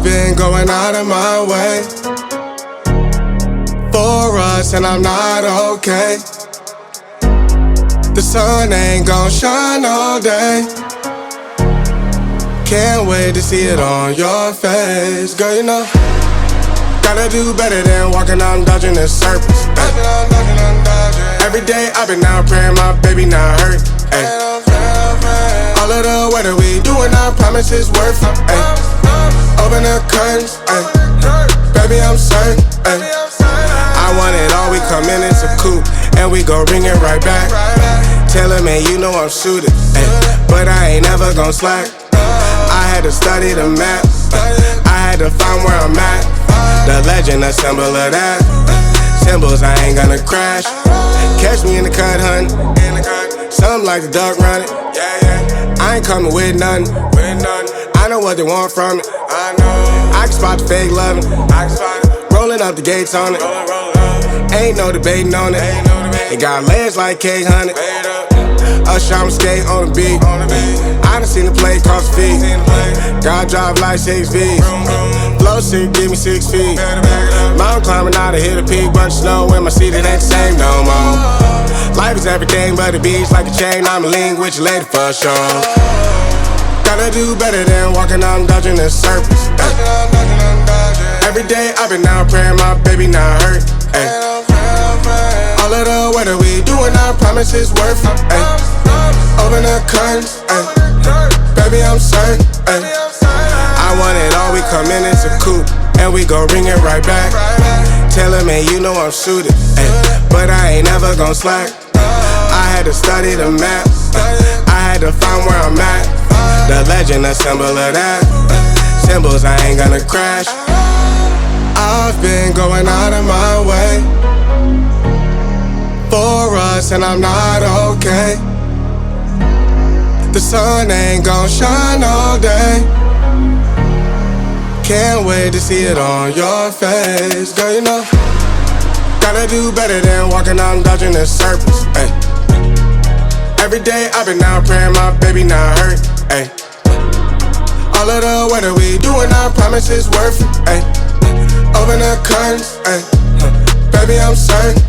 I've been going out of my way for us, and I'm not okay. The sun ain't gon' shine all day. Can't wait to see it on your face. Girl, you know, gotta do better than walking out dodging the surface. Every day I've been out praying my baby not hurt. Ay. All of the weather we doing, I promise it's worth it. Ay. Open the curtains, ay. Baby I'm certain. Ay. I want it all, we come in, it's a coupe, and we gon' bring it right back. Tell him, man, you know I'm shooting, ay. But I ain't never gon' slack. I had to study the map, I had to find where I'm at. The legend, a symbol of that. Symbols, I ain't gonna crash. Catch me in the cut, hun. Something like the duck running. I ain't coming with nothing. I know what they want from it. I can spot the fake loving. Rolling up the gates on it. Ain't no debating on it. It got legs like cake, honey. Usher, I'm skate on the beat. I done seen the play cross the feet. God drive like 6 V's. Flow sick, give me 6 feet. Mountain climbing out to hit a peak. Bunch of snow in my seat, it ain't the same no more. Life is everything but the beach, like a chain. I'm a link with your lady for sure. Gotta do better than walking out and dodging the surface. Every day I've been out praying my baby not hurt. Ay. All of the weather we doing, I promise it's worth it. Ay. Open the curtains, ay. Baby I'm certain. Ay. I want it all, we come in, it's a coupe, and we gon' bring it right back. Tell him, man, you know I'm shooting, ay. But I ain't never gon' slack. I had to study the map, I had to find where I'm at. The legend, a symbol of that. Symbols, I ain't gonna crash. I've been going out of my way for us, and I'm not okay. The sun ain't gon' shine all day. Can't wait to see it on your face. Girl, you know, gotta do better than walking out and dodging the surface. Ay. Every day I've been out praying my baby not hurt. Ay. All of the weather we doing, I promise it's worth it. Ay. Open the curtains, ay. Baby I'm certain.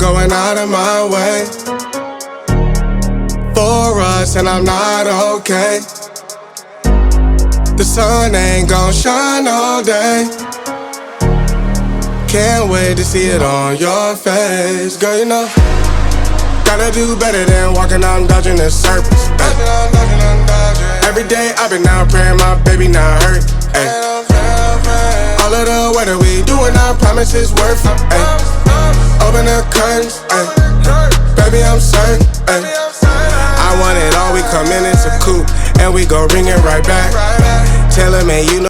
going out of my way for us, and I'm not okay. The sun ain't gon' shine all day. Can't wait to see it on your face. Girl, you know, gotta do better than walking out and dodging the surface. Every day I've been out praying my baby not hurt. Ay. All of the work that we doing, I promise it's worth it. Ay. Open the curtains, ay. Baby I'm certain. Ay. I want it all, we come in, it's a coupe, and we go ring it right back. Tell her, man, you know